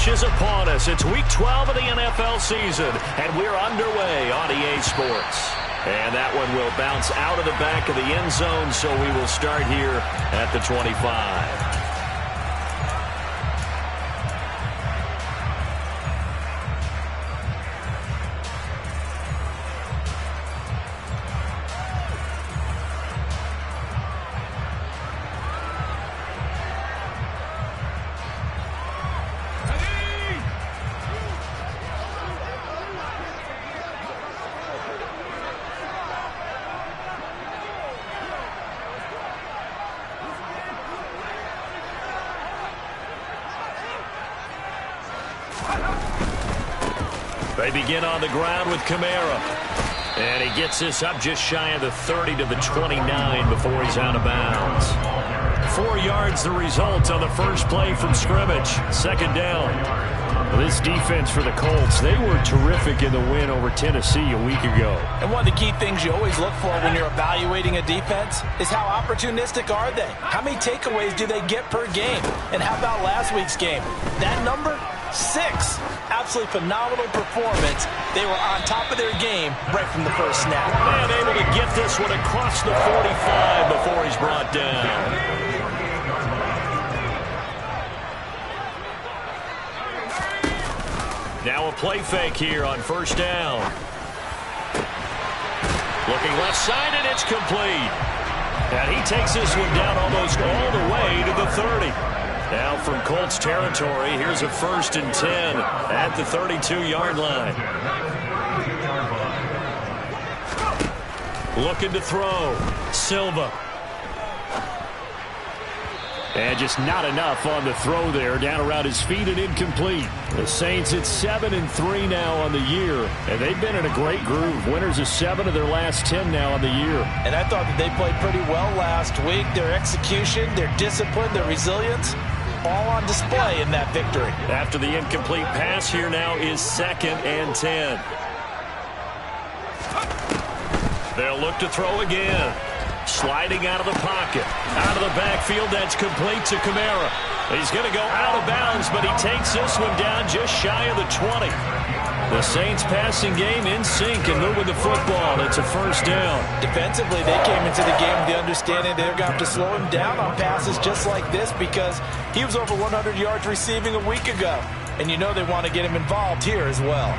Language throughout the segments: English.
rush is upon us. It's Week 12 of the NFL season, and we're underway on EA Sports. And that one will bounce out of the back of the end zone, so we will start here at the 25. They begin on the ground with Kamara. And he gets this up just shy of the 30 to the 29 before he's out of bounds. 4 yards the result on the first play from scrimmage. Second down. This defense for the Colts, they were terrific in the win over Tennessee a week ago. And one of the key things you always look for when you're evaluating a defense is how opportunistic are they? How many takeaways do they get per game? And how about last week's game? That number? 6. Absolutely phenomenal performance. They were on top of their game right from the first snap. And able to get this one across the 45 before he's brought down. Now a play fake here on first down. Looking left side, and it's complete. And he takes this one down almost all the way to the 30. Now from Colts territory, here's a 1st and 10 at the 32-yard line. Looking to throw. Silva. And just not enough on the throw there. Down around his feet and incomplete. The Saints at 7-3 now on the year. And they've been in a great groove. Winners of 7 of their last 10 now on the year. And I thought that they played pretty well last week. Their execution, their discipline, their resilience, all on display in that victory. After the incomplete pass, here now is 2nd and 10. They'll look to throw again. Sliding out of the pocket. Out of the backfield, that's complete to Kamara. He's going to go out of bounds, but he takes this one down just shy of the 20. The Saints passing game in sync and moving the football. It's a first down. Defensively, they came into the game with the understanding they're going to have to slow him down on passes just like this because he was over 100 yards receiving a week ago. And you know they want to get him involved here as well.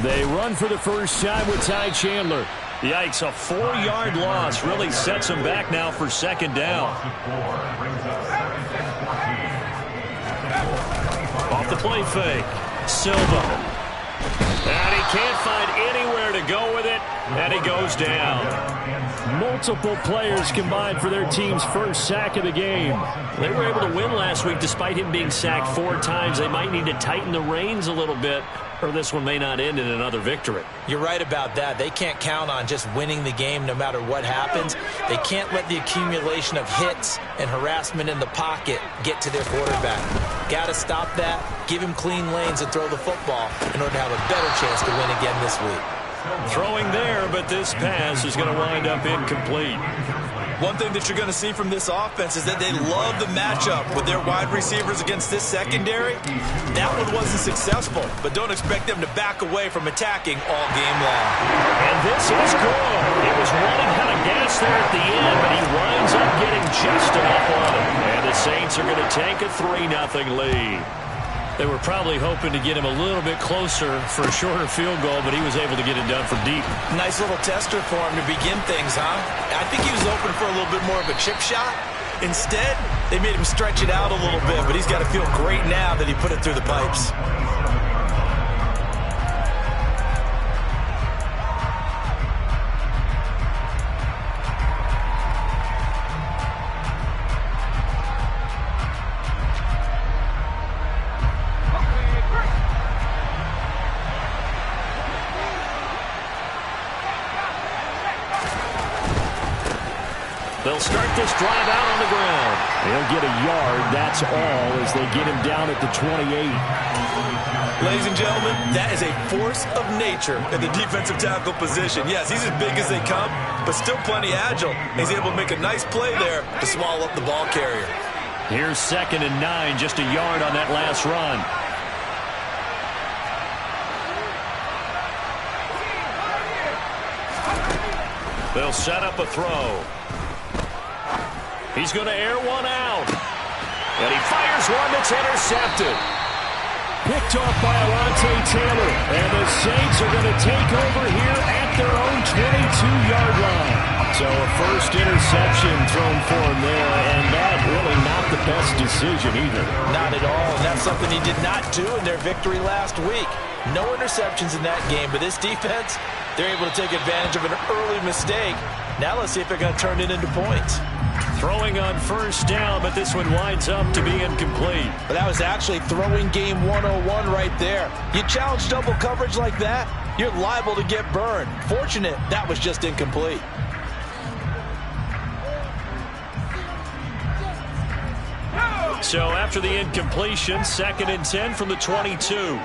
They run for the first time with Ty Chandler. Yikes, a 4-yard loss really sets him back now for second down. Off the play fake. Silva. And he can't find anywhere to go with it, and he goes down. Multiple players combined for their team's first sack of the game. They were able to win last week despite him being sacked 4 times. They might need to tighten the reins a little bit, or this one may not end in another victory. You're right about that. They can't count on just winning the game no matter what happens. They can't let the accumulation of hits and harassment in the pocket get to their quarterback. Got to stop that, give him clean lanes and throw the football in order to have a better chance to win again this week. Throwing there, but this pass is going to wind up incomplete. One thing that you're going to see from this offense is that they love the matchup with their wide receivers against this secondary. That one wasn't successful, but don't expect them to back away from attacking all game long. And this is good. It was running out of gas there at the end, but he winds up getting just enough on it. And the Saints are going to take a 3-0 lead. They were probably hoping to get him a little bit closer for a shorter field goal, but he was able to get it done from deep. Nice little tester for him to begin things, huh? I think he was open for a little bit more of a chip shot. Instead, they made him stretch it out a little bit, but he's got to feel great now that he put it through the pipes. They'll start this drive out on the ground. He'll get a yard, that's all, as they get him down at the 28. Ladies and gentlemen, that is a force of nature in the defensive tackle position. Yes, he's as big as they come, but still plenty agile. He's able to make a nice play there to swallow up the ball carrier. Here's 2nd and 9, just a yard on that last run. They'll set up a throw. He's going to air one out. And he fires one that's intercepted. Picked off by Alontae Taylor. And the Saints are going to take over here at their own 22-yard line. So a first interception thrown for him there, and that really not the best decision either. Not at all, and that's something he did not do in their victory last week. No interceptions in that game, but this defense, they're able to take advantage of an early mistake. Now let's see if they're going to turn it into points. Throwing on first down, but this one winds up to be incomplete. But that was actually throwing game 101 right there. You challenge double coverage like that, you're liable to get burned. Fortunate that was just incomplete. So after the incompletion, 2nd and 10 from the 22.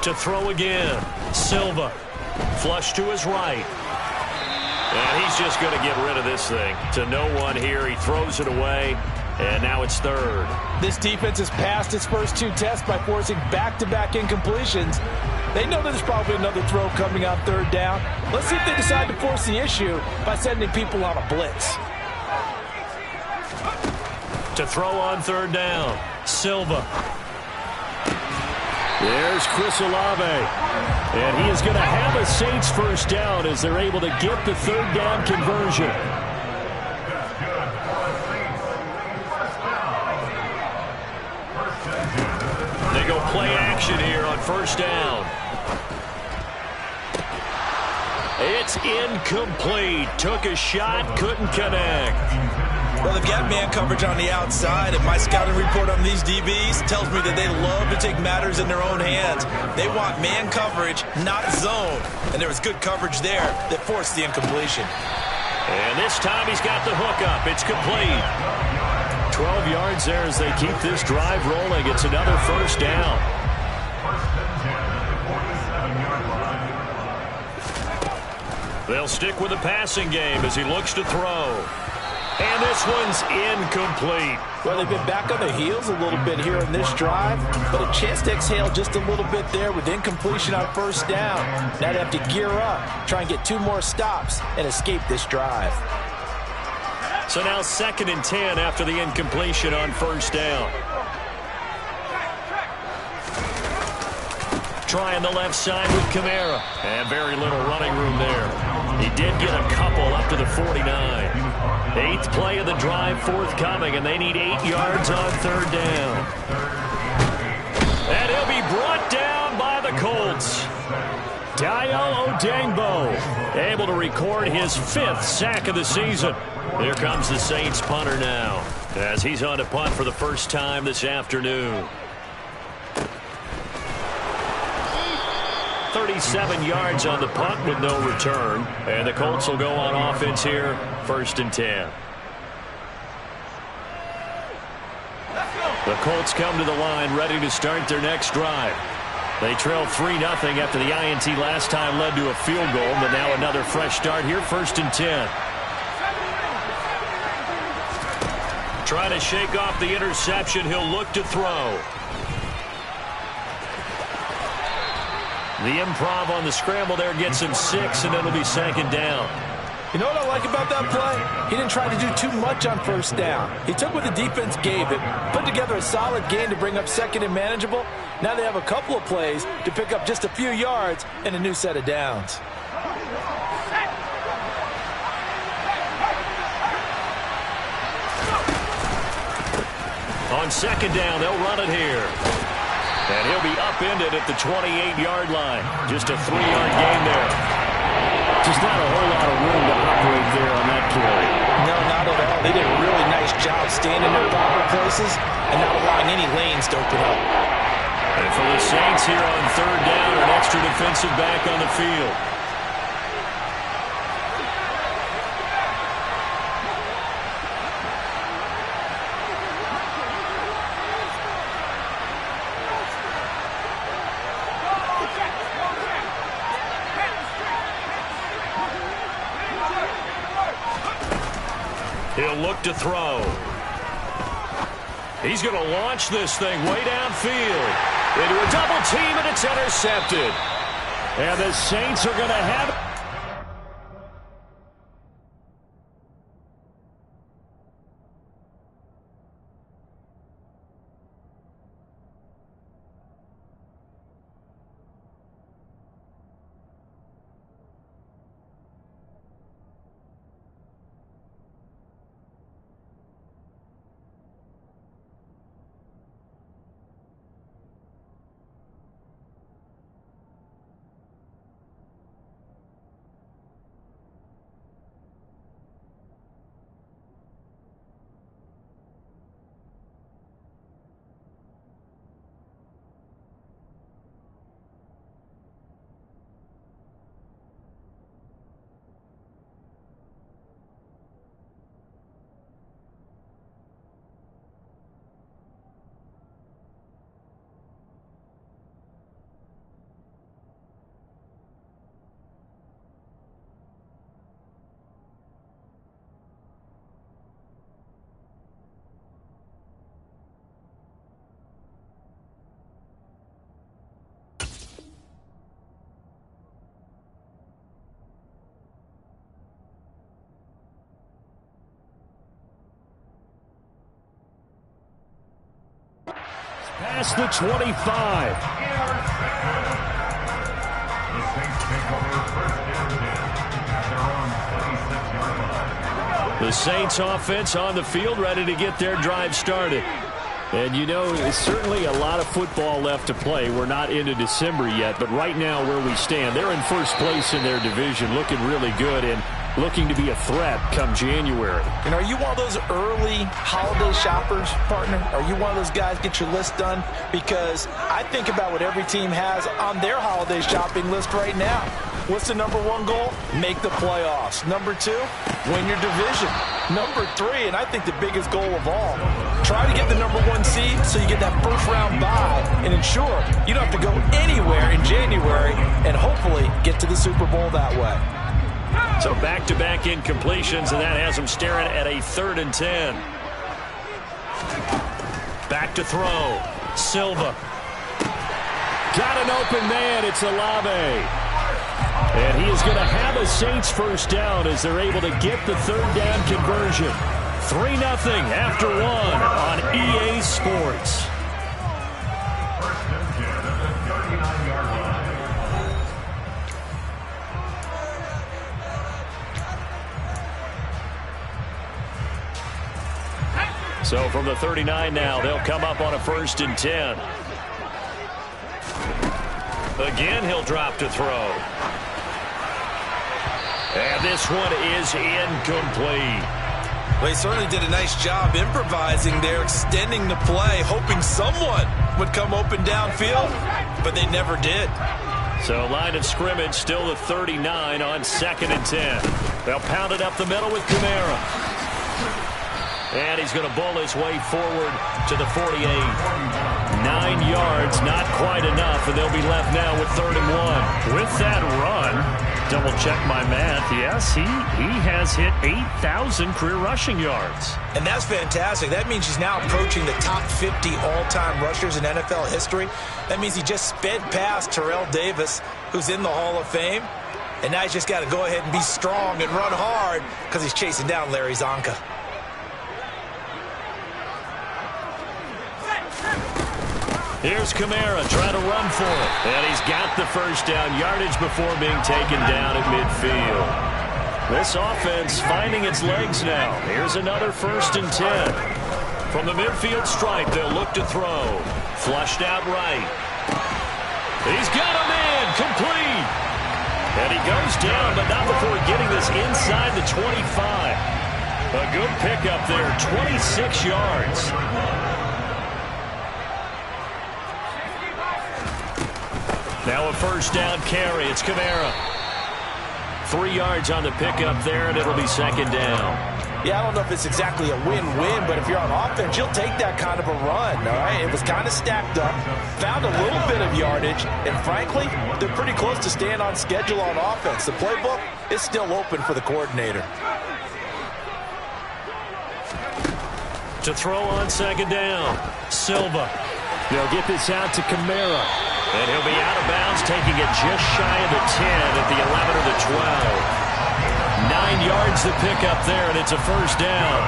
To throw again. Silva. Flush to his right. And he's just going to get rid of this thing. To no one here. He throws it away. And now it's 3rd. This defense has passed its first 2 tests by forcing back-to-back incompletions. They know there's probably another throw coming on 3rd down. Let's see if they decide to force the issue by sending people on a blitz. To throw on 3rd down. Silva. There's Chris Olave. And he is going to have a Saints first down as they're able to get the 3rd down conversion. They go play action here on first down. It's incomplete. Took a shot, couldn't connect. Well, they've got man coverage on the outside, and my scouting report on these DBs tells me that they love to take matters in their own hands. They want man coverage, not zone. And there was good coverage there that forced the incompletion. And this time he's got the hook up. It's complete. 12 yards there as they keep this drive rolling. It's another first down. They'll stick with the passing game as he looks to throw. And this one's incomplete. Well, they've been back on their heels a little bit here in this drive, but a chance to exhale just a little bit there with incompletion on first down. Now they have to gear up, try and get 2 more stops, and escape this drive. So now 2nd and 10 after the incompletion on first down. Trying the left side with Kamara. And very little running room there. He did get a couple up to the 49. 8th play of the drive forthcoming, and they need 8 yards on 3rd down. And he'll be brought down by the Colts. Dayo Odeyingbo able to record his 5th sack of the season. Here comes the Saints punter now as he's on to punt for the first time this afternoon. 37 yards on the punt with no return. And the Colts will go on offense here, 1st and 10. The Colts come to the line ready to start their next drive. They trail 3-0 after the INT last time led to a field goal, but now another fresh start here, 1st and 10. Trying to shake off the interception, he'll look to throw. The improv on the scramble there gets him 6, and it'll be 2nd down. You know what I like about that play? He didn't try to do too much on first down. He took what the defense gave him, put together a solid game to bring up 2nd and manageable. Now they have a couple of plays to pick up just a few yards and a new set of downs. On 2nd down, they'll run it here. And he'll be upended at the 28-yard line. Just a 3-yard gain there. Just not a whole lot of room to operate there on that carry. No, not at all. They did a really nice job staying in their proper places and not allowing any lanes to open up. And for the Saints here on 3rd down, an extra defensive back on the field. He'll look to throw. He's going to launch this thing way downfield into a double team, and it's intercepted. And the Saints are going to have it. Past the 25. The Saints offense on the field, ready to get their drive started. And you know, there's certainly a lot of football left to play. We're not into December yet, but right now where we stand, they're in first place in their division, looking really good and looking to be a threat come January. And are you one of those early holiday shoppers, partner? Are you one of those guys get your list done? Because I think about what every team has on their holiday shopping list right now. What's the number one goal? Make the playoffs. Number two, win your division. Number three, and I think the biggest goal of all, try to get the number one seed so you get that first round bye and ensure you don't have to go anywhere in January and hopefully get to the Super Bowl that way. So back-to-back incompletions, and that has them staring at a 3rd and 10. Back to throw. Silva. Got an open man. It's Olave. And he is going to have a Saints first down as they're able to get the 3rd down conversion. 3-0 after 1 on EA Sports. So from the 39 now, they'll come up on a 1st and 10. Again, he'll drop to throw. And this one is incomplete. Well, he certainly did a nice job improvising there, extending the play, hoping someone would come open downfield, but they never did. So line of scrimmage still the 39 on 2nd and 10. They'll pound it up the middle with Kamara. And he's going to bull his way forward to the 48. 9 yards, not quite enough, and they'll be left now with 3rd and 1. With that run, double check my math, yes, he has hit 8,000 career rushing yards. And that's fantastic. That means he's now approaching the top 50 all-time rushers in NFL history. That means he just sped past Terrell Davis, who's in the Hall of Fame. And now he's just got to go ahead and be strong and run hard because he's chasing down Larry Zonka. Here's Kamara trying to run for it. And he's got the first down yardage before being taken down at midfield. This offense finding its legs now. Here's another 1st and 10. From the midfield stripe, they'll look to throw. Flushed out right. He's got a man complete. And he goes down, but not before getting this inside the 25. A good pickup there, 26 yards. Now a 1st down carry. It's Kamara. 3 yards on the pickup there, and it'll be 2nd down. Yeah, I don't know if it's exactly a win-win, but if you're on offense, you'll take that kind of a run, all right? It was kind of stacked up, found a little bit of yardage, and frankly, they're pretty close to staying on schedule on offense. The playbook is still open for the coordinator. To throw on second down. Silva. They'll get this out to Kamara. And he'll be out of bounds, taking it just shy of the 10 at the 11 or the 12. 9 yards to pick up there, and it's a first down.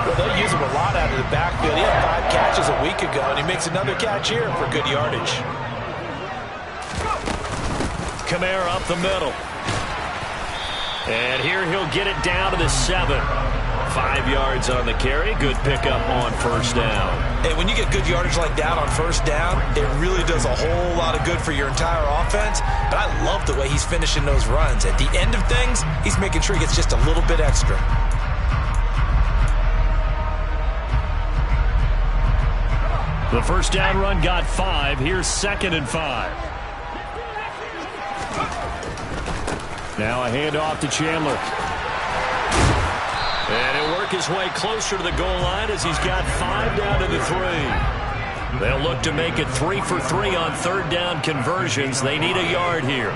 Well, they'll use him a lot out of the backfield. He had 5 catches a week ago, and he makes another catch here for good yardage. Kamara up the middle. And here he'll get it down to the 7. 5 yards on the carry. Good pickup on first down. Hey, when you get good yardage like that on first down, it really does a whole lot of good for your entire offense. But I love the way he's finishing those runs. At the end of things, he's making sure he gets just a little bit extra. The first down run got 5. Here's 2nd and 5. Now a handoff to Chandler. And he'll work his way closer to the goal line as he's got 5 down to the 3. They'll look to make it 3 for 3 on third down conversions. They need a yard here.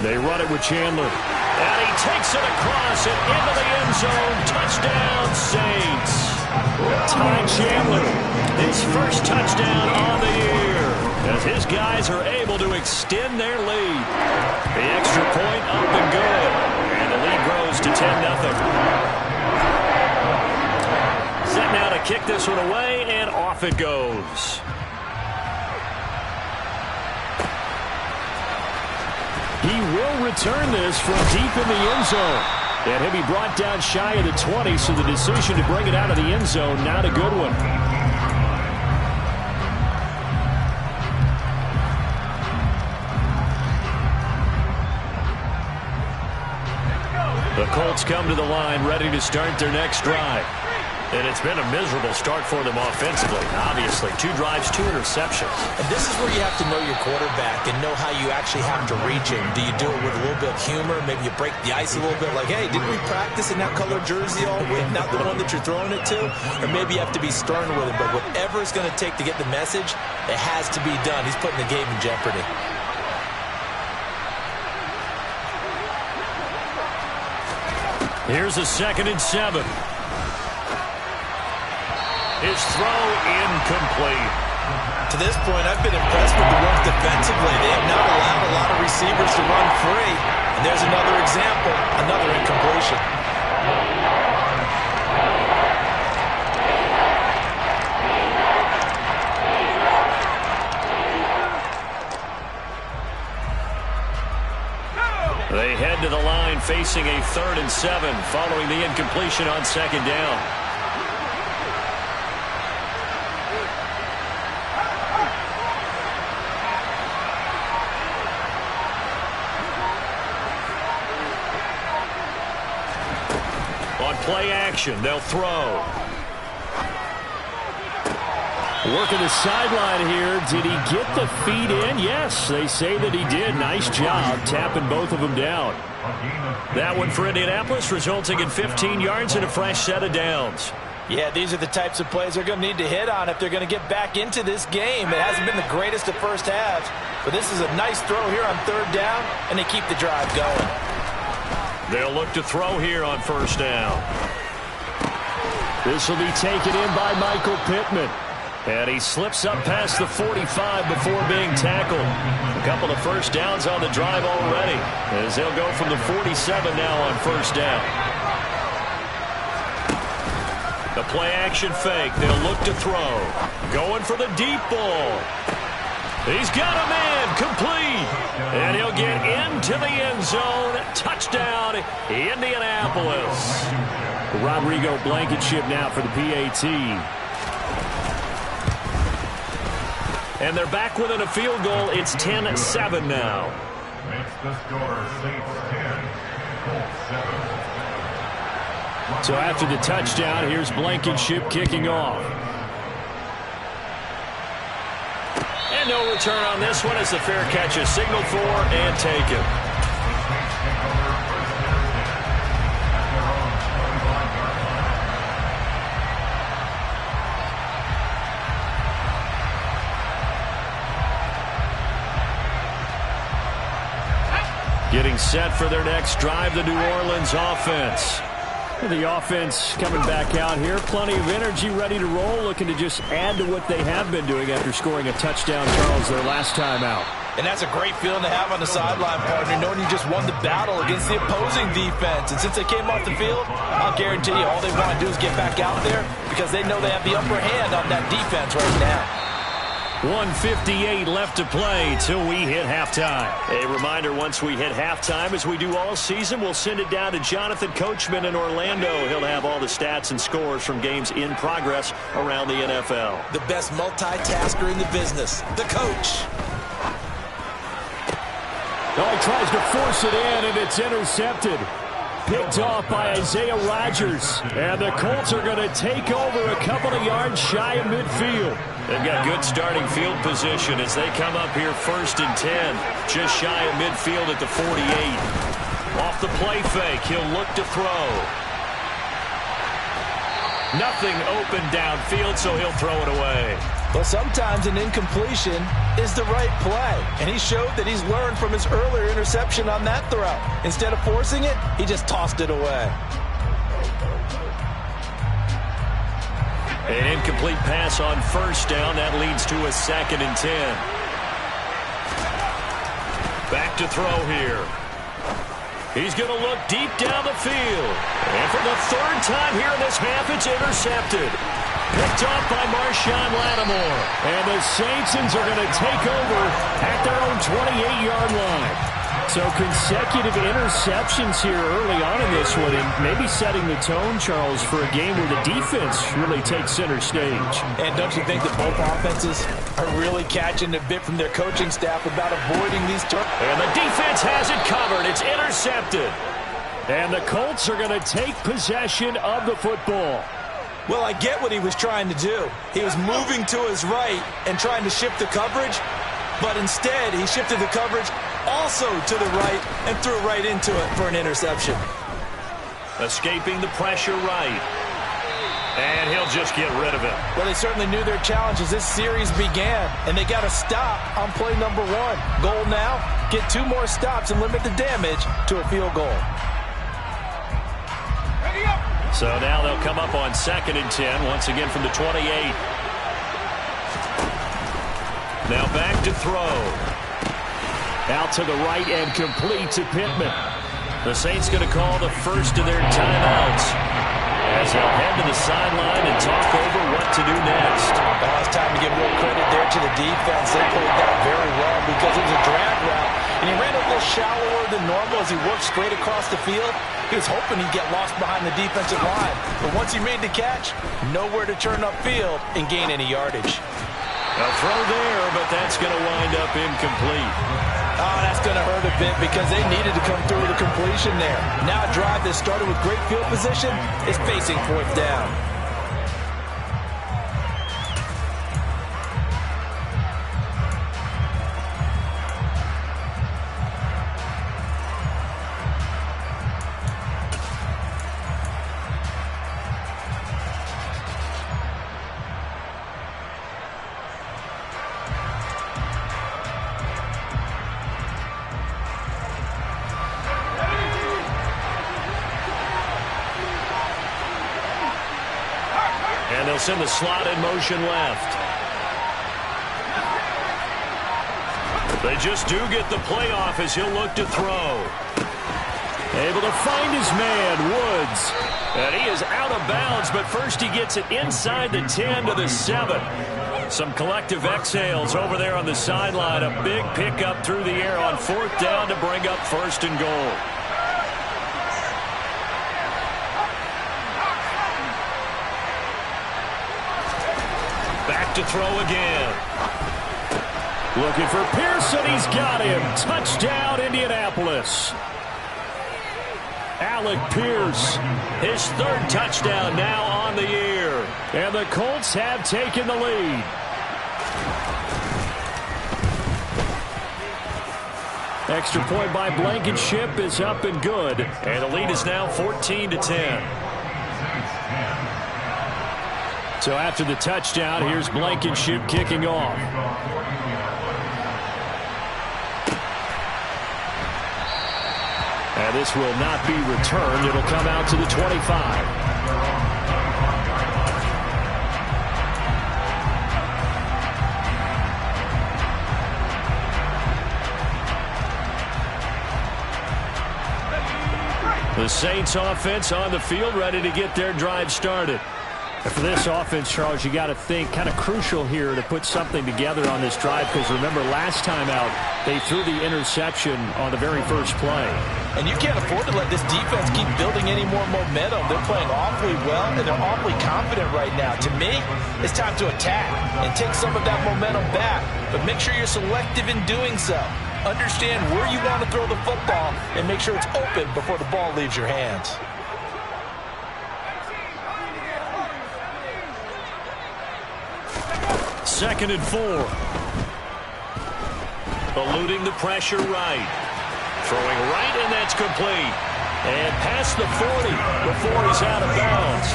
They run it with Chandler. And he takes it across and into the end zone. Touchdown, Saints. Ty Chandler, his first touchdown on the year, as his guys are able to extend their lead. The extra point up and good, and the lead grows to 10-0. Set now to kick this one away, and off it goes. He will return this from deep in the end zone. And he'll be brought down shy of the 20, so the decision to bring it out of the end zone, not a good one. The Colts come to the line, ready to start their next drive. And it's been a miserable start for them offensively, obviously. 2 drives, 2 interceptions. And this is where you have to know your quarterback and know how you actually have to reach him. Do you do it with a little bit of humor? Maybe you break the ice a little bit, like, hey, didn't we practice in that color jersey all week, not the one that you're throwing it to? Or maybe you have to be stern with him. But whatever it's going to take to get the message, it has to be done. He's putting the game in jeopardy. Here's a 2nd and 7. His throw incomplete. To this point, I've been impressed with the work defensively. They have not allowed a lot of receivers to run free. And there's another example, another incompletion. They head to the line facing a 3rd and 7 following the incompletion on 2nd down. On play action, they'll throw. Working the sideline here. Did he get the feet in? Yes, they say that he did. Nice job tapping both of them down. That one for Indianapolis, resulting in 15 yards and a fresh set of downs. Yeah, these are the types of plays they're going to need to hit on if they're going to get back into this game. It hasn't been the greatest of first halves, but this is a nice throw here on 3rd down, and they keep the drive going. They'll look to throw here on 1st down. This will be taken in by Michael Pittman. And he slips up past the 45 before being tackled. A couple of first downs on the drive already, as they'll go from the 47 now on 1st down. The play action fake. They'll look to throw. Going for the deep ball. He's got a man complete. And he'll get into the end zone. Touchdown, Indianapolis. Rodrigo Blankenship now for the PAT. And they're back within a field goal. It's 10-7 now. Makes the score Saints 10, Colts 7. So after the touchdown, here's Blankenship kicking off. And no return on this one as the fair catch is signaled for and taken. Getting set for their next drive, the New Orleans offense. The offense coming back out here. Plenty of energy, ready to roll, looking to just add to what they have been doing after scoring a touchdown, Charles, their last time out. And that's a great feeling to have on the sideline, partner, knowing you just won the battle against the opposing defense. And since they came off the field, I'll guarantee you all they want to do is get back out there because they know they have the upper hand on that defense right now. 1:58 left to play till we hit halftime. A reminder, once we hit halftime, as we do all season, we'll send it down to Jonathan Coachman in Orlando. He'll have all the stats and scores from games in progress around the NFL. The best multitasker in the business, the coach. Oh, he tries to force it in, and it's intercepted. Picked off by Isaiah Rodgers. And the Colts are going to take over a couple of yards shy of midfield. They've got good starting field position as they come up here 1st and 10. Just shy of midfield at the 48. Off the play fake, he'll look to throw. Nothing open downfield, so he'll throw it away. Well, sometimes an incompletion is the right play. And he showed that he's learned from his earlier interception on that throw. Instead of forcing it, he just tossed it away. An incomplete pass on 1st down. That leads to a 2nd and 10. Back to throw here. He's going to look deep down the field. And for the 3rd time here in this half, it's intercepted. Picked off by Marshawn Lattimore. And the Saints are going to take over at their own 28-yard line. So consecutive interceptions here early on in this one, and maybe setting the tone, Charles, for a game where the defense really takes center stage. And don't you think that both offenses are really catching a bit from their coaching staff about avoiding these turnovers? And the defense has it covered. It's intercepted. And the Colts are going to take possession of the football. Well, I get what he was trying to do. He was moving to his right and trying to shift the coverage, but instead he shifted the coverage also to the right and threw right into it for an interception. Escaping the pressure right. And he'll just get rid of it. Well, they certainly knew their challenge as this series began, and they got to stop on play number 1. Goal now, get 2 more stops and limit the damage to a field goal. So now they'll come up on 2nd and 10, once again from the 28. Now back to throw. Out to the right and complete to Pittman. The Saints going to call the first of their timeouts as they'll head to the sideline and talk over what to do next. Well, it's time to give real credit there to the defense. They played that very well because it was a drag route, and he ran a little shallower than normal as he worked straight across the field. He was hoping he'd get lost behind the defensive line, but once he made the catch, nowhere to turn upfield and gain any yardage. A throw there, but that's going to wind up incomplete. Oh, that's going to hurt a bit because they needed to come through with a completion there. Now a drive that started with great field position is facing 4th down. In the slot in motion left. They just do get the playoff as he'll look to throw. Able to find his man, Woods. And he is out of bounds, but first he gets it inside the 10 to the 7. Some collective exhales over there on the sideline. A big pickup through the air on 4th down to bring up 1st and goal. Back to throw again. Looking for Pearson. He's got him. Touchdown, Indianapolis. Alec Pierce. His 3rd touchdown now on the year. And the Colts have taken the lead. Extra point by Blankenship is up and good. And the lead is now 14-10. So after the touchdown, here's Blankenship kicking off. And this will not be returned. It'll come out to the 25. The Saints offense on the field, ready to get their drive started. And for this offense, Charles, you got to think kind of crucial here to put something together on this drive, because remember last time out they threw the interception on the very first play. And you can't afford to let this defense keep building any more momentum. They're playing awfully well, and they're awfully confident right now. To me, it's time to attack and take some of that momentum back, but make sure you're selective in doing so. Understand where you want to throw the football and make sure it's open before the ball leaves your hands. Second and 4. Eluding the pressure right. Throwing right, and that's complete. And past the 40 before he's out of bounds.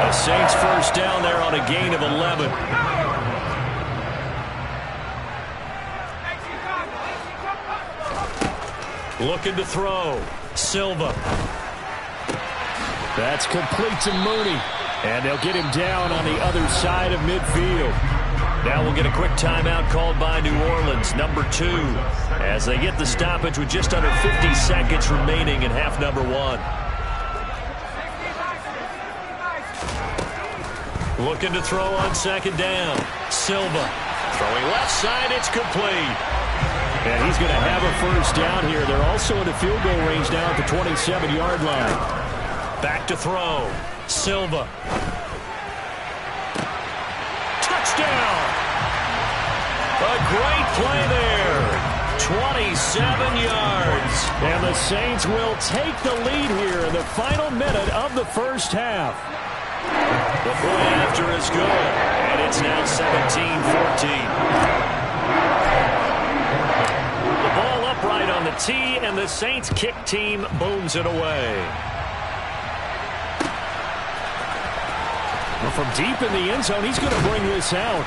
The Saints first down there on a gain of 11. Looking to throw. Silva. That's complete to Mooney. And they'll get him down on the other side of midfield. Now we'll get a quick timeout called by New Orleans, number 2, as they get the stoppage with just under 50 seconds remaining in half number 1. Looking to throw on second down. Silva. Throwing left side, it's complete. And he's going to have a first down here. They're also in the field goal range now at the 27-yard line. Back to throw. Silva. Touchdown! A great play there. 27 yards. And the Saints will take the lead here in the final minute of the first half. The play after is good. And it's now 17-14. The ball upright on the tee, and the Saints kick team booms it away. From deep in the end zone, he's going to bring this out.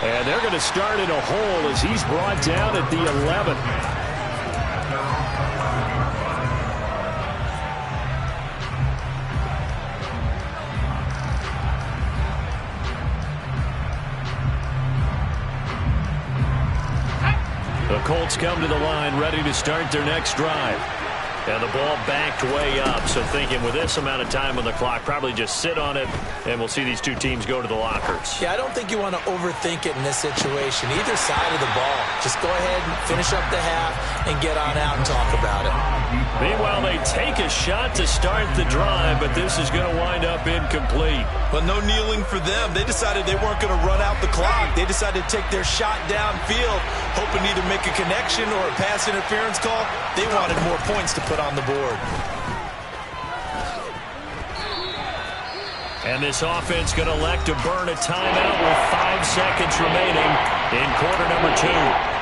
And they're going to start in a hole as he's brought down at the 11. The Colts come to the line, ready to start their next drive. And the ball backed way up, so thinking with this amount of time on the clock, probably just sit on it, and we'll see these two teams go to the lockers. Yeah, I don't think you want to overthink it in this situation. Either side of the ball. Just go ahead and finish up the half and get on out and talk about it. Meanwhile, they take a shot to start the drive, but this is going to wind up incomplete. But no kneeling for them. They decided they weren't going to run out the clock. They decided to take their shot downfield, hoping to either make a connection or a pass interference call. They wanted more points to put on the board. And this offense going to elect to burn a timeout with 5 seconds remaining in quarter number 2.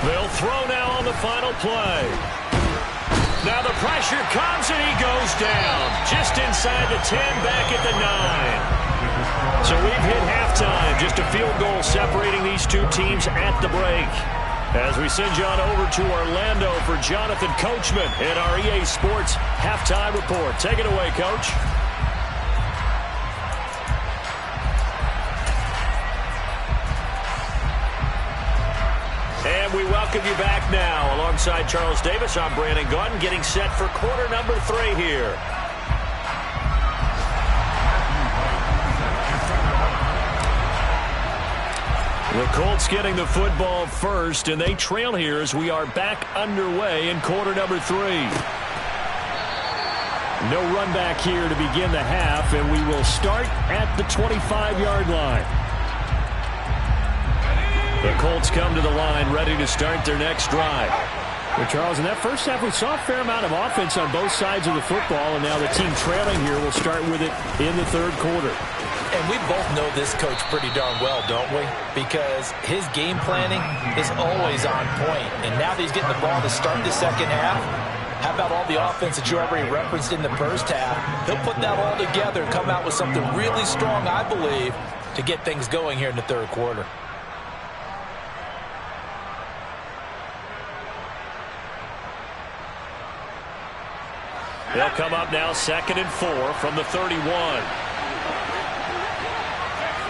They'll throw now on the final play. Now the pressure comes and he goes down. Just inside the 10, back at the 9. So we've hit halftime. Just a field goal separating these two teams at the break. As we send you on over to Orlando for Jonathan Coachman in our EA Sports Halftime Report. Take it away, Coach. And we welcome you back now. Alongside Charles Davis, I'm Brandon Gaudin, getting set for quarter number 3 here. The Colts getting the football first, and they trail here as we are back underway in quarter number 3. No run back here to begin the half, and we will start at the 25-yard line. The Colts come to the line ready to start their next drive. Well, Charles, in that first half, we saw a fair amount of offense on both sides of the football, and now the team trailing here will start with it in the third quarter. And we both know this coach pretty darn well, don't we? Because his game planning is always on point. And now that he's getting the ball to start the second half, how about all the offense that you already referenced in the first half? He'll put that all together and come out with something really strong, I believe, to get things going here in the third quarter. They'll come up now 2nd and 4 from the 31.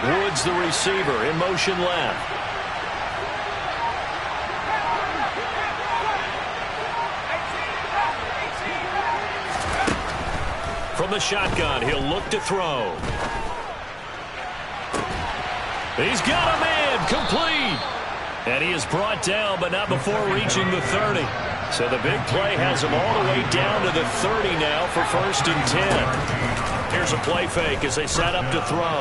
Woods the receiver in motion left. From the shotgun, he'll look to throw. He's got a man, complete. And he is brought down, but not before reaching the 30. So the big play has him all the way down to the 30 now for 1st and 10. Here's a play fake as they set up to throw.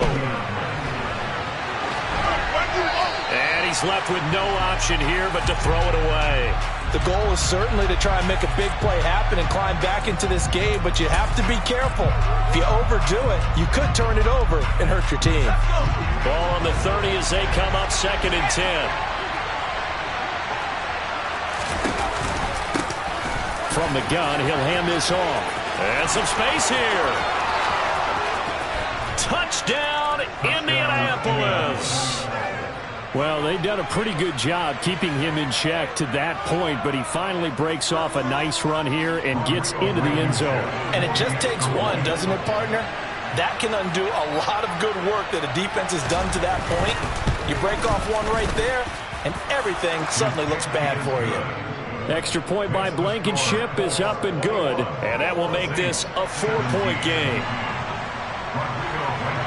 And he's left with no option here but to throw it away. The goal is certainly to try and make a big play happen and climb back into this game, but you have to be careful. If you overdo it, you could turn it over and hurt your team. Ball on the 30 as they come up 2nd and 10. From the gun, he'll hand this off. And some space here. Touchdown, Indianapolis. Well, they've done a pretty good job keeping him in check to that point, but he finally breaks off a nice run here and gets into the end zone. And it just takes one, doesn't it, partner? That can undo a lot of good work that a defense has done to that point. You break off one right there, and everything suddenly looks bad for you. Extra point by Blankenship is up and good. And that will make this a 4-point game.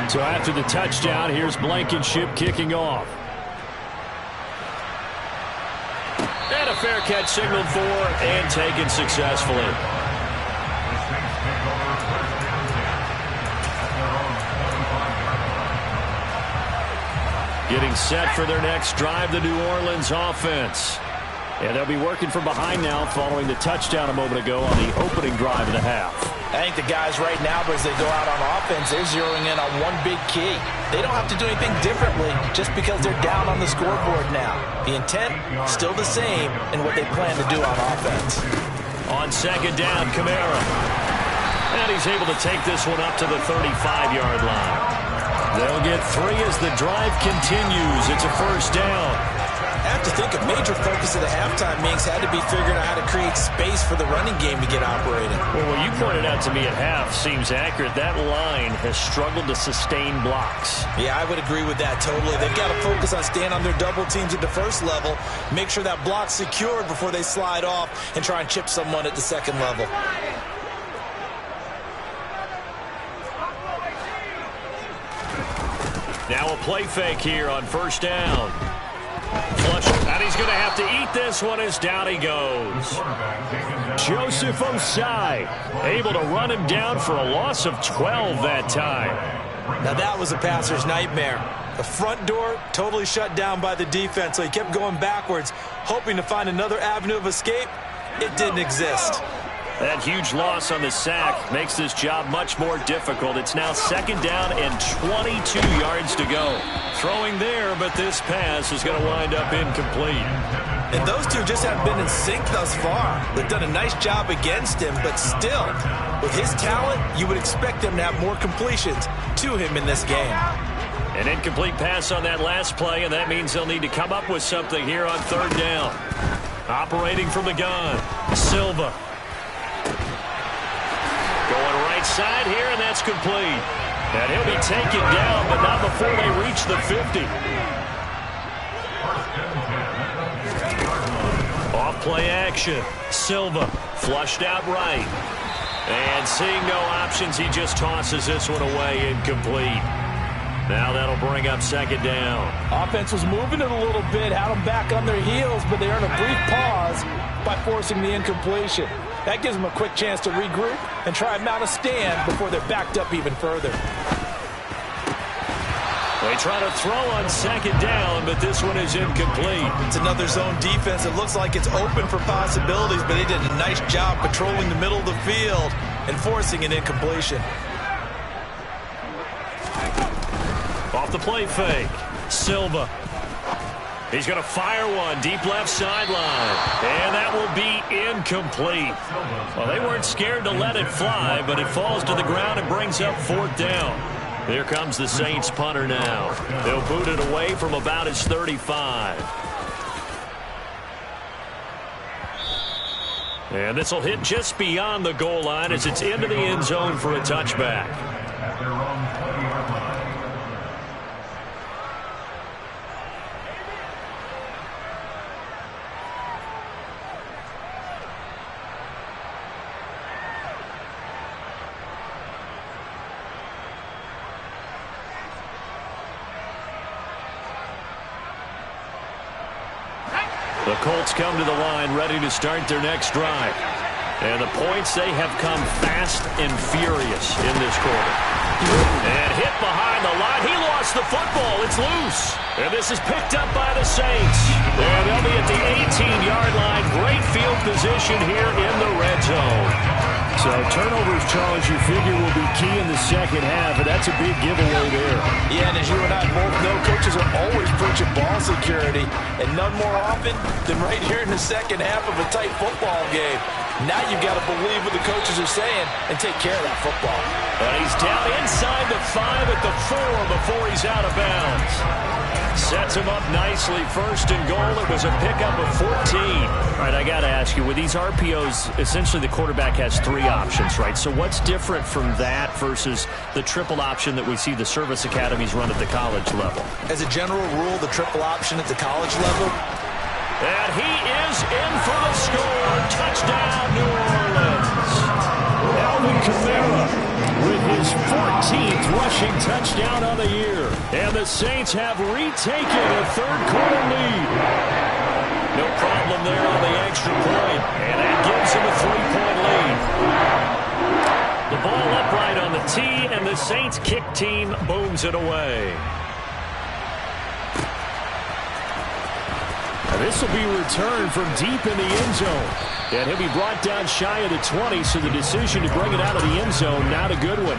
So after the touchdown, here's Blankenship kicking off. And a fair catch signaled for and taken successfully. Getting set for their next drive, the New Orleans offense. And they'll be working from behind now following the touchdown a moment ago on the opening drive of the half. I think the guys right now, as they go out on offense, they're zeroing in on one big key. They don't have to do anything differently just because they're down on the scoreboard now. The intent, still the same in what they plan to do on offense. On 2nd down, Kamara. And he's able to take this one up to the 35-yard line. They'll get 3 as the drive continues. It's a 1st down. I have to think a major focus of the halftime meetings had to be figuring out how to create space for the running game to get operating. Well, what you pointed out to me at half seems accurate. That line has struggled to sustain blocks. Yeah, I would agree with that totally. They've got to focus on staying on their double teams at the first level, make sure that block's secured before they slide off and try and chip someone at the second level. Now a play fake here on 1st down. Flush, and he's going to have to eat this one as down he goes. Joseph Osai able to run him down for a loss of 12 that time. Now that was a passer's nightmare. The front door totally shut down by the defense, so he kept going backwards, hoping to find another avenue of escape. It didn't exist. That huge loss on the sack makes this job much more difficult. It's now 2nd down and 22 yards to go. Throwing there, but this pass is going to wind up incomplete. And those two just haven't been in sync thus far. They've done a nice job against him, but still, with his talent, you would expect them to have more completions to him in this game. An incomplete pass on that last play, and that means they'll need to come up with something here on 3rd down. Operating from the gun, Silva. Going right side here, and that's complete. And he'll be taken down, but not before they reach the 50. Off play action. Silva flushed out right. And seeing no options, he just tosses this one away incomplete. Now that'll bring up second down. Offense was moving it a little bit, had them back on their heels, but they earned a brief pause by forcing the incompletion. That gives them a quick chance to regroup and try and mount a stand before they're backed up even further. They try to throw on second down, but this one is incomplete. It's another zone defense. It looks like it's open for possibilities, but they did a nice job patrolling the middle of the field and forcing an incompletion. Off the play fake. Silva. He's going to fire one deep left sideline. And that will be incomplete. Well, they weren't scared to let it fly, but it falls to the ground and brings up fourth down. Here comes the Saints punter now. They'll boot it away from about his 35. And this will hit just beyond the goal line as it's into the end zone for a touchback. At their own 20-yard line. The Colts come to the line ready to start their next drive. And the points, they have come fast and furious in this quarter. And hit behind the line. He lost the football. It's loose. And this is picked up by the Saints. And they'll be at the 18-yard line. Great field position here in the red zone. So turnovers, Charles, you figure will be key in the second half, and that's a big giveaway there. Yeah, and as you and I both know, coaches are always preaching ball security, and none more often than right here in the second half of a tight football game. Now you've got to believe what the coaches are saying and take care of that football. But he's down inside the 5 at the 4 before he's out of bounds. Sets him up nicely. First and goal. It was a pickup of 14. All right, I got to ask you, with these RPOs, essentially the quarterback has 3 options, right? So what's different from that versus the triple option that we see the service academies run at the college level? As a general rule, the triple option at the college level. And he is in for the score. Touchdown, New Orleans. Alvin Kamara with his 14th rushing touchdown on the year. And the Saints have retaken a third-quarter lead. No problem there on the extra point. And that gives him a 3-point lead. The ball upright on the tee, and the Saints kick team booms it away. This will be returned from deep in the end zone. And he'll be brought down shy of the 20, so the decision to bring it out of the end zone, not a good one.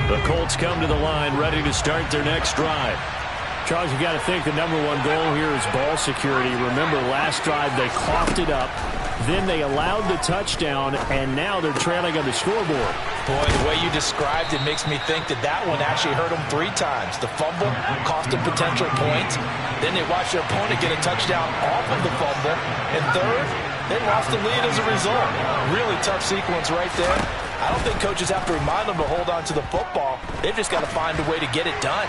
The Colts come to the line ready to start their next drive. Charles, you got to think the #1 goal here is ball security. Remember, last drive they coughed it up. Then they allowed the touchdown, and now they're trailing on the scoreboard. Boy, the way you described it makes me think that that one actually hurt them 3 times. The fumble cost them potential points. Then they watched their opponent get a touchdown off of the fumble. And third, they lost the lead as a result. Really tough sequence right there. I don't think coaches have to remind them to hold on to the football. They've just got to find a way to get it done.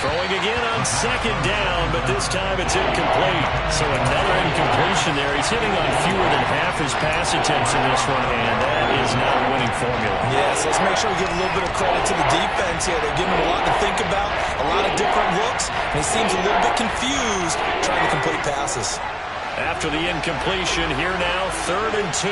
Throwing again on second down, but this time it's incomplete. So another incompletion there. He's hitting on fewer than half his pass attempts in this one, and that is not a winning formula. Yes, let's make sure we give a little bit of credit to the defense here. They're giving him a lot to think about, a lot of different looks, and he seems a little bit confused trying to complete passes. After the incompletion, here now, 3rd and 2.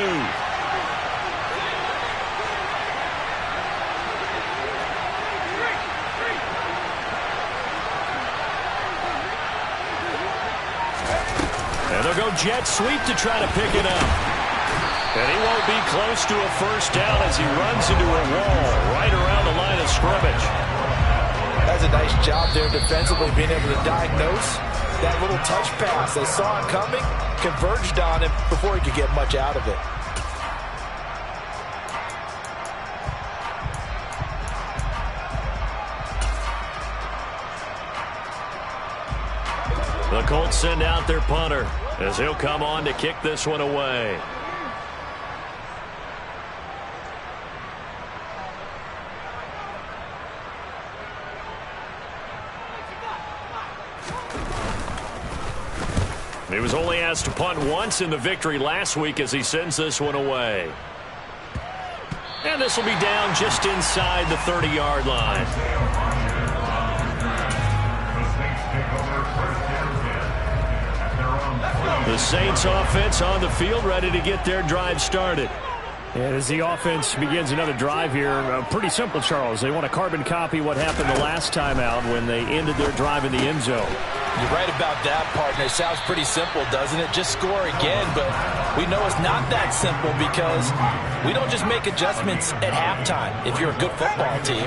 They'll go jet sweep to try to pick it up. And he won't be close to a first down as he runs into a wall right around the line of scrimmage. That's a nice job there defensively, being able to diagnose that little touch pass. They saw it coming, converged on him before he could get much out of it. The Colts send out their punter as he'll come on to kick this one away. He was only asked to punt once in the victory last week as he sends this one away. And this will be down just inside the 30-yard line. The Saints offense on the field, ready to get their drive started. And as the offense begins another drive here, pretty simple, Charles. They want to carbon copy what happened the last time out when they ended their drive in the end zone. You're right about that, partner. It sounds pretty simple, doesn't it? Just score again, but we know it's not that simple because we don't just make adjustments at halftime if you're a good football team.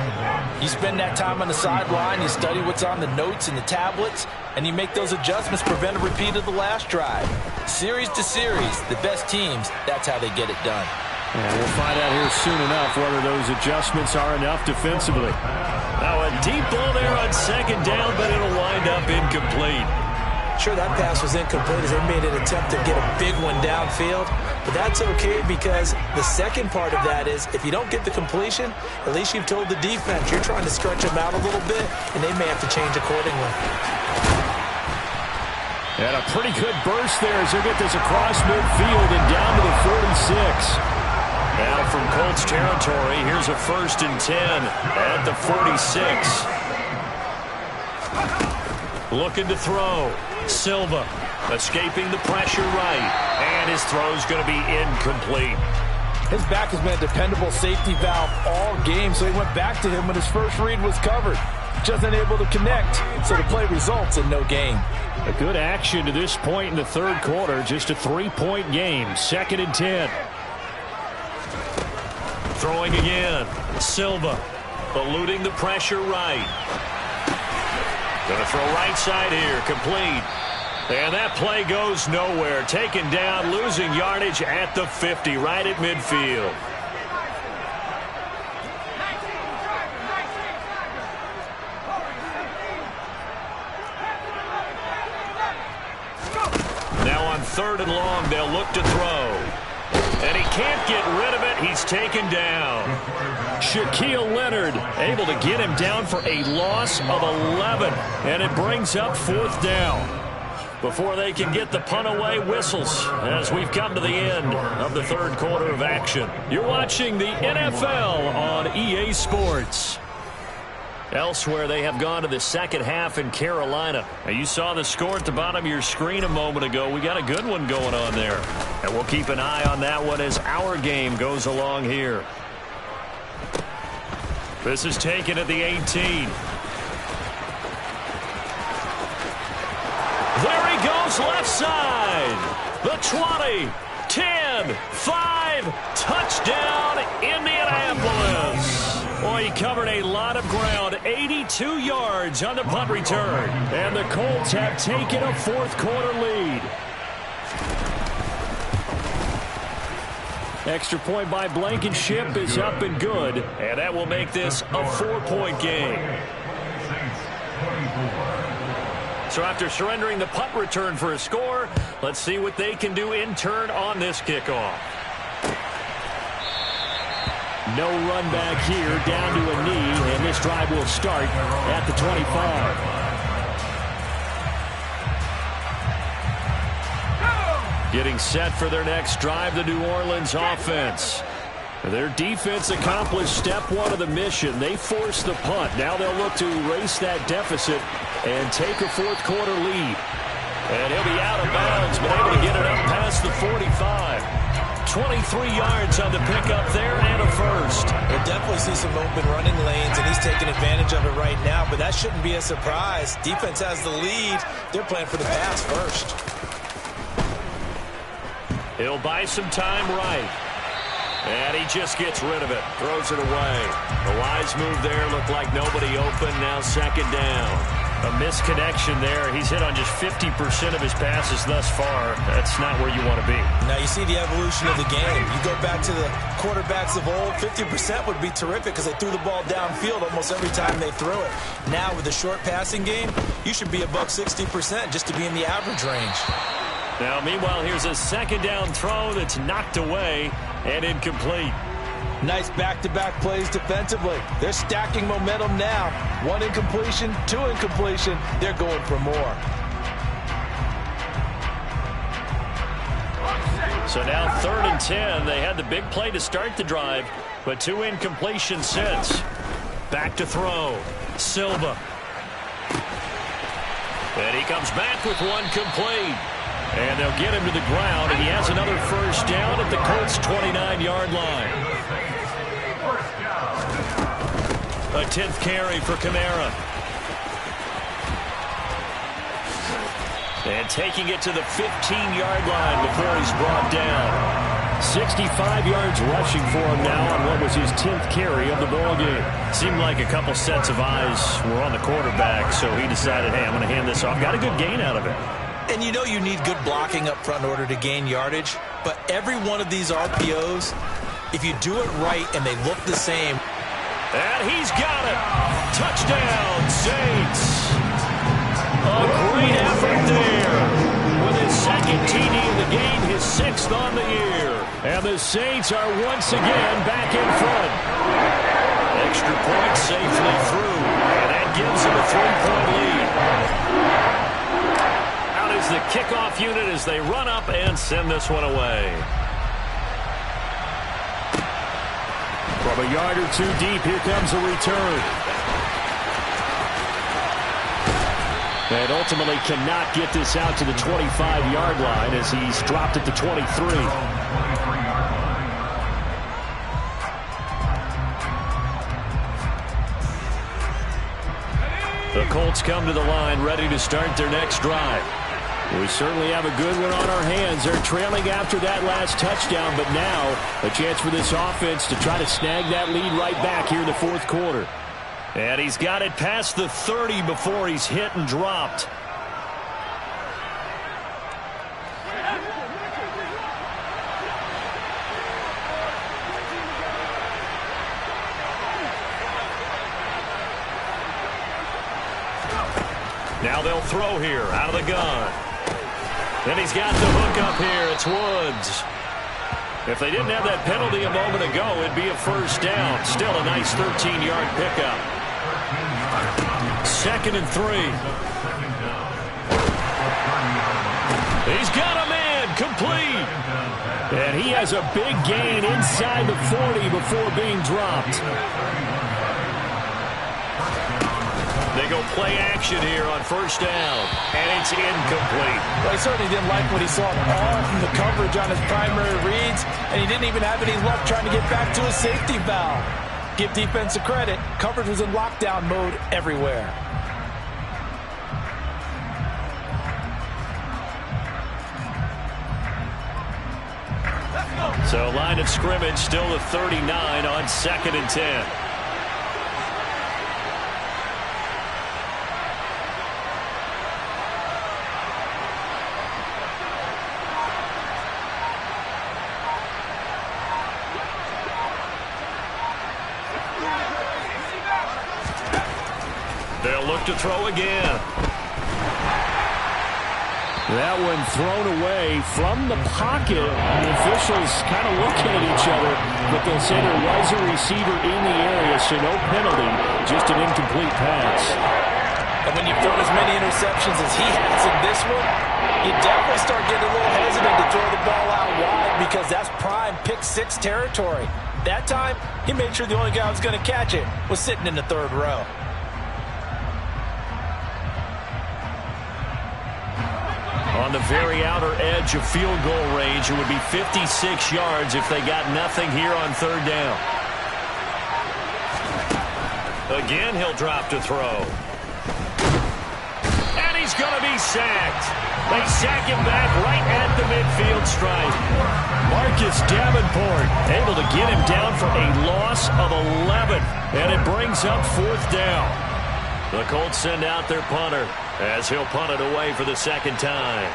You spend that time on the sideline, you study what's on the notes and the tablets, and you make those adjustments, prevent a repeat of the last drive. Series to series, the best teams, that's how they get it done. And we'll find out here soon enough whether those adjustments are enough defensively. Now a deep ball there on second down, but it'll wind up incomplete. Sure, that pass was incomplete as they made an attempt to get a big one downfield, but that's okay because the second part of that is if you don't get the completion, at least you've told the defense you're trying to stretch them out a little bit, and they may have to change accordingly. And a pretty good burst there as they get this across midfield and down to the 46. Now from Colts territory, here's a 1st and 10 at the 46. Looking to throw. Silva escaping the pressure right. And his throw's going to be incomplete. His back has been a dependable safety valve all game, so he went back to him when his first read was covered. Just unable to connect, so the play results in no gain. A good action to this point in the third quarter. Just a 3-point game. 2nd and 10. Throwing again. Silva eluding the pressure right. Going to throw right side here. Complete. And that play goes nowhere. Taken down, losing yardage at the 50, right at midfield. Now on 3rd and long, they'll look to throw. And he can't get rid of it. He's taken down. Shaquille Leonard able to get him down for a loss of 11. And it brings up 4th down. Before they can get the punt away, whistles as we've come to the end of the third quarter of action. You're watching the NFL on EA Sports. Elsewhere, they have gone to the second half in Carolina. Now, you saw the score at the bottom of your screen a moment ago. We got a good one going on there. And we'll keep an eye on that one as our game goes along here. This is taken at the 18. There he goes, left side. The 20, 10, 5, touchdown, Indianapolis. Boy, he covered a lot of ground, 82 yards on the punt return. And the Colts have taken a fourth quarter lead. Extra point by Blankenship is up and good. And that will make this a 4-point game. So after surrendering the punt return for a score, let's see what they can do in turn on this kickoff. No run back here, down to a knee, and this drive will start at the 25. Getting set for their next drive, the New Orleans offense. Their defense accomplished step one of the mission. They forced the punt. Now they'll look to erase that deficit and take a fourth quarter lead. And he'll be out of bounds, but able to get it up past the 45. 23 yards on the pickup there and a first. We'll definitely see some open running lanes, and he's taking advantage of it right now, but that shouldn't be a surprise. Defense has the lead. They're playing for the pass first. He'll buy some time right. And he just gets rid of it. Throws it away. The wise move there. Looked like nobody open. Now second down. A misconnection there. He's hit on just 50% of his passes thus far. That's not where you want to be. Now you see the evolution of the game. You go back to the quarterbacks of old, 50% would be terrific because they threw the ball downfield almost every time they threw it. Now with the short passing game, you should be above 60% just to be in the average range. Now, meanwhile, here's a second down throw that's knocked away and incomplete. Nice back-to-back plays defensively. They're stacking momentum now. One incompletion, two incompletion. They're going for more. So now 3rd and 10. They had the big play to start the drive, but 2 incompletions since. Back to throw. Silva. And he comes back with 1 complete. And they'll get him to the ground, and he has another first down at the Colts' 29-yard line. A 10th carry for Kamara. And taking it to the 15-yard line before he's brought down. 65 yards rushing for him now on what was his 10th carry of the ballgame. Seemed like a couple sets of eyes were on the quarterback, so he decided, hey, I'm going to hand this off. Got a good gain out of it. And you know you need good blocking up front in order to gain yardage, but every one of these RPOs, if you do it right and they look the same. And he's got it. Touchdown, Saints. A great effort there. With his 2nd TD of the game, his 6th on the year. And the Saints are once again back in front. Extra point safely through. And that gives him a 3-point lead. Out is the kickoff unit as they run up and send this one away. From a yard or 2 deep, here comes a return. And ultimately cannot get this out to the 25-yard line as he's dropped at the 23. The Colts come to the line ready to start their next drive. We certainly have a good one on our hands. They're trailing after that last touchdown, but now a chance for this offense to try to snag that lead right back here in the 4th quarter. And he's got it past the 30 before he's hit and dropped. Now they'll throw here out of the gun. Then he's got the hook up here. It's Woods. If they didn't have that penalty a moment ago, it'd be a first down. Still a nice 13-yard pickup. 2nd and 3. He's got a man complete. And he has a big gain inside the 40 before being dropped. They go play action here on first down, and it's incomplete. Well, he certainly didn't like what he saw all from the coverage on his primary reads, and he didn't even have any luck trying to get back to his safety valve. Give defense a credit. Coverage was in lockdown mode everywhere. So line of scrimmage still the 39 on 2nd and 10. They'll look to throw again. That one thrown away from the pocket. The officials kind of looking at each other, but they'll say there was a receiver in the area, so no penalty, just an incomplete pass. And when you've thrown as many interceptions as he has in this one, you definitely start getting a little hesitant to throw the ball out wide because that's prime pick-6 territory. That time, he made sure the only guy who was going to catch it was sitting in the 3rd row. On the very outer edge of field goal range, it would be 56 yards if they got nothing here on 3rd down. Again, he'll drop to throw. And he's going to be sacked. They sack him back right at the midfield stripe. Marcus Davenport able to get him down for a loss of 11. And it brings up 4th down. The Colts send out their punter as he'll punt it away for the 2nd time.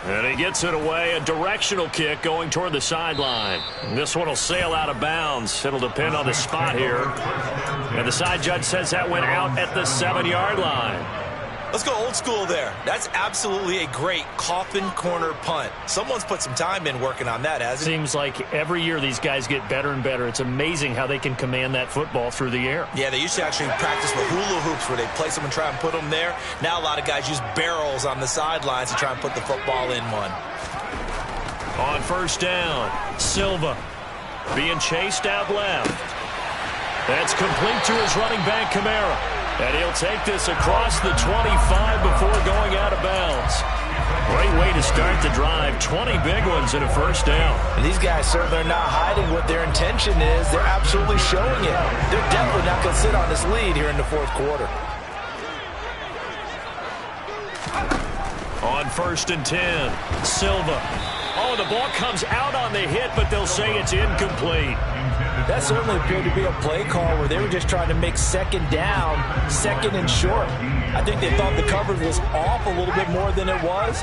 And he gets it away, a directional kick going toward the sideline. This one will sail out of bounds. It'll depend on the spot here. And the side judge says that went out at the 7-yard line. Let's go old school there. That's absolutely a great coffin corner punt. Someone's put some time in working on that, hasn't it? Seems like every year these guys get better and better. It's amazing how they can command that football through the air. Yeah, they used to actually practice with hula hoops where they place them and try and put them there. Now a lot of guys use barrels on the sidelines to try and put the football in one. On first down, Silva being chased out left. That's complete to his running back, Kamara. And he'll take this across the 25 before going out of bounds. Great way to start the drive. 20 big ones and a first down. And these guys certainly are not hiding what their intention is. They're absolutely showing it. They're definitely not going to sit on this lead here in the fourth quarter. On first and 10, Silva. Oh, the ball comes out on the hit, but they'll say it's incomplete. That certainly appeared to be a play call where they were just trying to make second down, second and short. I think they thought the coverage was off a little bit more than it was.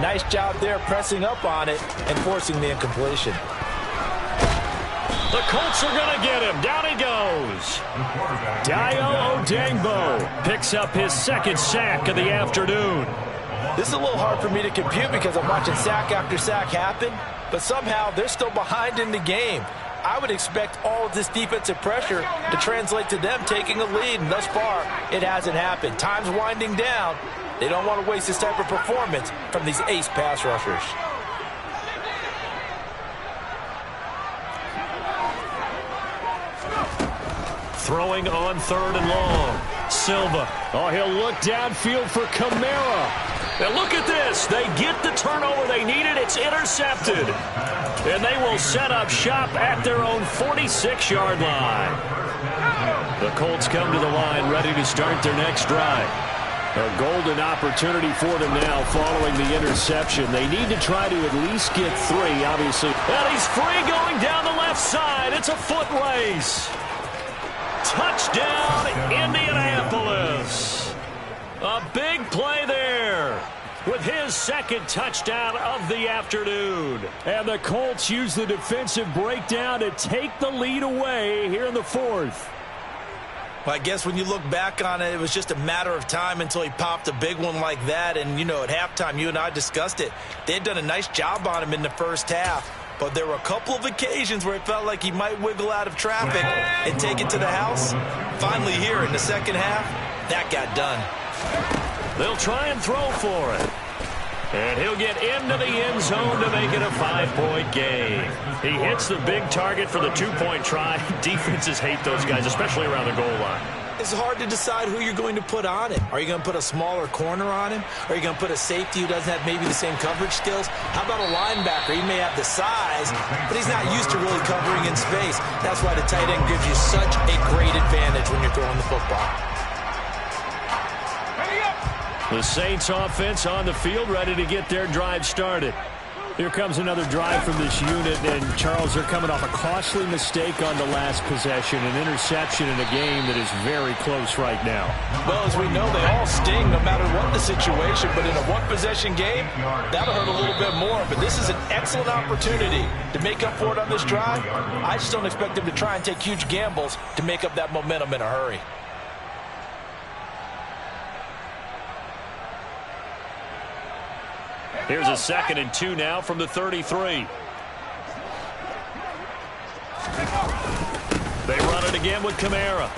Nice job there pressing up on it and forcing the incompletion. The Colts are going to get him. Down he goes. Dayo Odeyingbo picks up his second sack of the afternoon. This is a little hard for me to compute because I'm watching sack after sack happen, but somehow they're still behind in the game. I would expect all of this defensive pressure to translate to them taking a lead, and thus far, it hasn't happened. Time's winding down. They don't want to waste this type of performance from these ace pass rushers. Throwing on third and long. Silva. Oh, he'll look downfield for Kamara. Now look at this. They get the turnover they needed. It's intercepted. And they will set up shop at their own 46-yard line. The Colts come to the line ready to start their next drive. A golden opportunity for them now following the interception. They need to try to at least get 3, obviously. And he's free going down the left side. It's a foot race. Touchdown, Indianapolis. A big play there with his second touchdown of the afternoon. And the Colts use the defensive breakdown to take the lead away here in the fourth. Well, I guess when you look back on it, it was just a matter of time until he popped a big one like that. And, you know, at halftime, you and I discussed it. They had done a nice job on him in the first half. But there were a couple of occasions where it felt like he might wiggle out of traffic and take it to the house. Finally here in the second half, that got done. They'll try and throw for it. And he'll get into the end zone to make it a 5-point game. He hits the big target for the 2-point try. Defenses hate those guys, especially around the goal line. It's hard to decide who you're going to put on him. Are you going to put a smaller corner on him? Are you going to put a safety who doesn't have maybe the same coverage skills? How about a linebacker? He may have the size, but he's not used to really covering in space. That's why the tight end gives you such a great advantage when you're throwing the football. The Saints offense on the field ready to get their drive started. Here comes another drive from this unit, and Charles, they're coming off a costly mistake on the last possession, an interception in a game that is very close right now. Well, as we know, they all sting no matter what the situation, but in a one-possession game, that'll hurt a little bit more. But this is an excellent opportunity to make up for it on this drive. I just don't expect them to try and take huge gambles to make up that momentum in a hurry. Here's a 2nd and 2 now from the 33. They run it again with Kamara.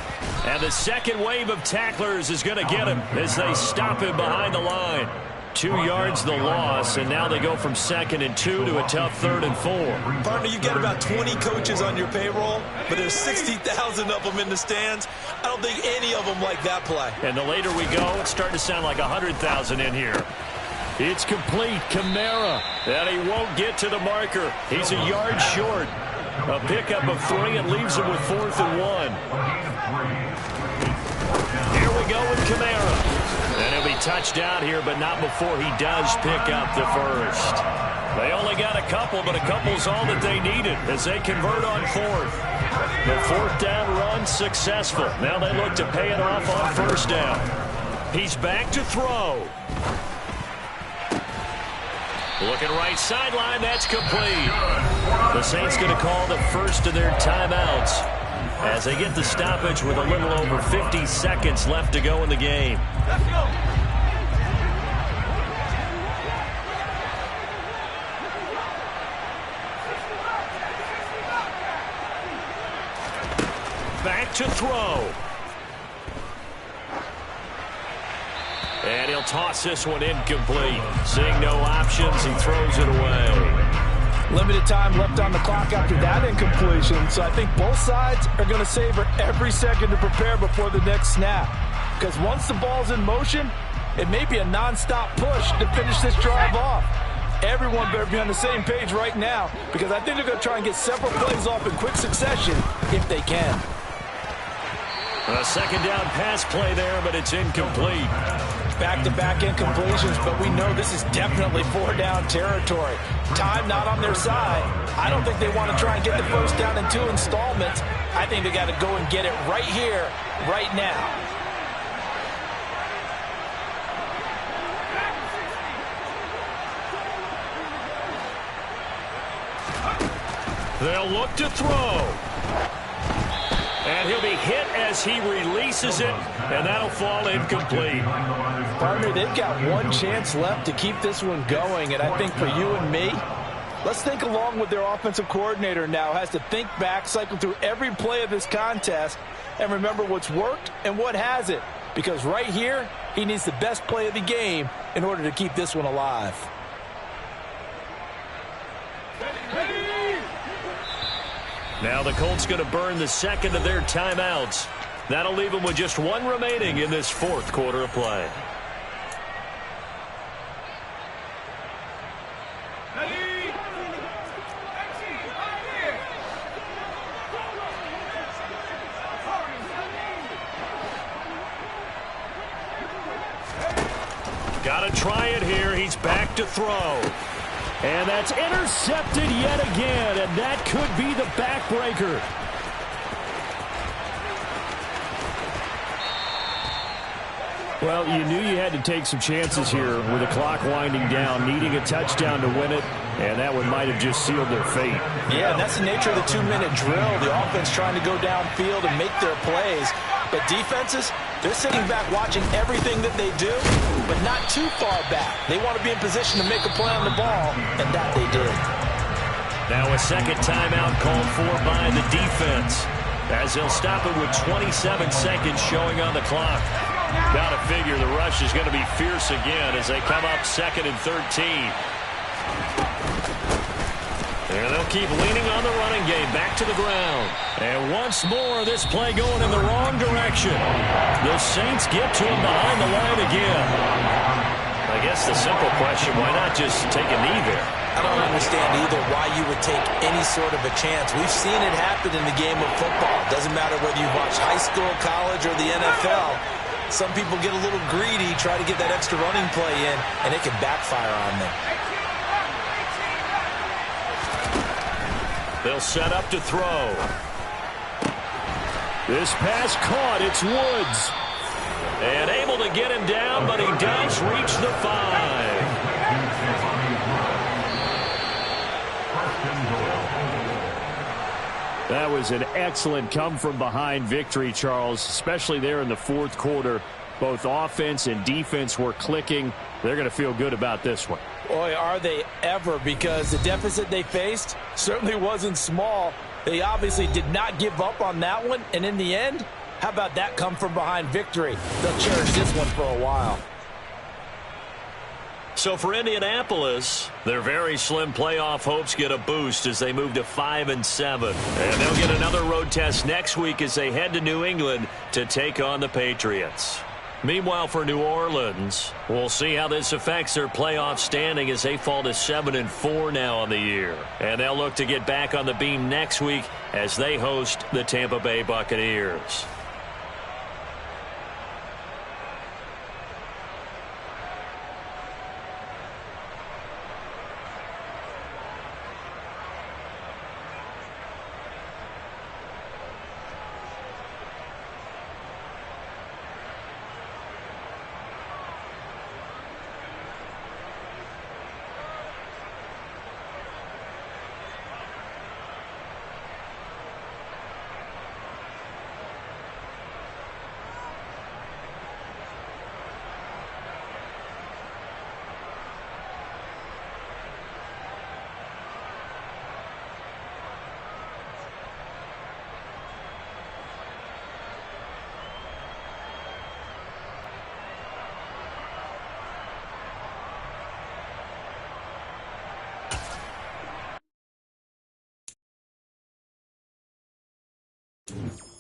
And the second wave of tacklers is going to get him as they stop him behind the line. 2 yards the loss, and now they go from 2nd and 2 to a tough 3rd and 4. Partner, you get about 20 coaches on your payroll, but there's 60,000 of them in the stands. I don't think any of them like that play. And the later we go, it's starting to sound like 100,000 in here. It's complete. Kamara. And he won't get to the marker. He's a yard short. A pickup of 3 and leaves him with 4th and 1. Here we go with Kamara. And he'll be touched out here, but not before he does pick up the first. They only got a couple, but a couple's all that they needed as they convert on 4th. The 4th down run successful. Now they look to pay it off on 1st down. He's back to throw. Looking right sideline, that's complete. The Saints going to call the first of their timeouts as they get the stoppage with a little over 50 seconds left to go in the game. back to throw. And he'll toss this one incomplete. Seeing no options, he throws it away. Limited time left on the clock after that incompletion, so I think both sides are going to savor every second to prepare before the next snap. Because once the ball's in motion, it may be a non-stop push to finish this drive off. Everyone better be on the same page right now, because I think they're going to try and get several plays off in quick succession if they can. A second down pass play there, but it's incomplete. Back-to-back incompletions, but we know this is definitely four-down territory. Time not on their side. I don't think they want to try and get the first down in 2 installments. I think they got to go and get it right here, right now. They'll look to throw. And he'll be hit as he releases it, and that'll fall incomplete. Partner, they've got one chance left to keep this one going, and I think for you and me, let's think along with their offensive coordinator now. Has to think back, cycle through every play of this contest, and remember what's worked and what hasn't. Because right here, he needs the best play of the game in order to keep this one alive. Now the Colts going to burn the second of their timeouts. That'll leave them with just one remaining in this fourth quarter of play. Got to try it here. He's back to throw. And that's intercepted yet again, and that could be the backbreaker. Well, you knew you had to take some chances here with the clock winding down, needing a touchdown to win it, and that one might have just sealed their fate. Yeah, and that's the nature of the 2-minute drill. The offense trying to go downfield and make their plays. But defenses, they're sitting back watching everything that they do, but not too far back. They want to be in position to make a play on the ball, and that they did. Now a second timeout called for by the defense, as they'll stop it with 27 seconds showing on the clock. Got to figure the rush is going to be fierce again as they come up 2nd and 13. And they'll keep leaning on the running game back to the ground. And once more, this play going in the wrong direction. The Saints get to him behind the line again. I guess the simple question, why not just take a knee there? I don't understand either why you would take any sort of a chance. We've seen it happen in the game of football. Doesn't matter whether you watch high school, college, or the NFL. Some people get a little greedy, try to get that extra running play in, and it can backfire on them. They'll set up to throw. This pass caught. It's Woods. And able to get him down, but he does reach the 5. That was an excellent come-from-behind victory, Charles, especially there in the fourth quarter. Both offense and defense were clicking. They're going to feel good about this one. Boy, are they ever, because the deficit they faced certainly wasn't small. They obviously did not give up on that one, and in the end, how about that come-from-behind victory? They'll cherish this one for a while. So for Indianapolis, their very slim playoff hopes get a boost as they move to 5-7. And they'll get another road test next week as they head to New England to take on the Patriots. Meanwhile, for New Orleans, we'll see how this affects their playoff standing as they fall to 7-4 now on the year. And they'll look to get back on the beam next week as they host the Tampa Bay Buccaneers. line.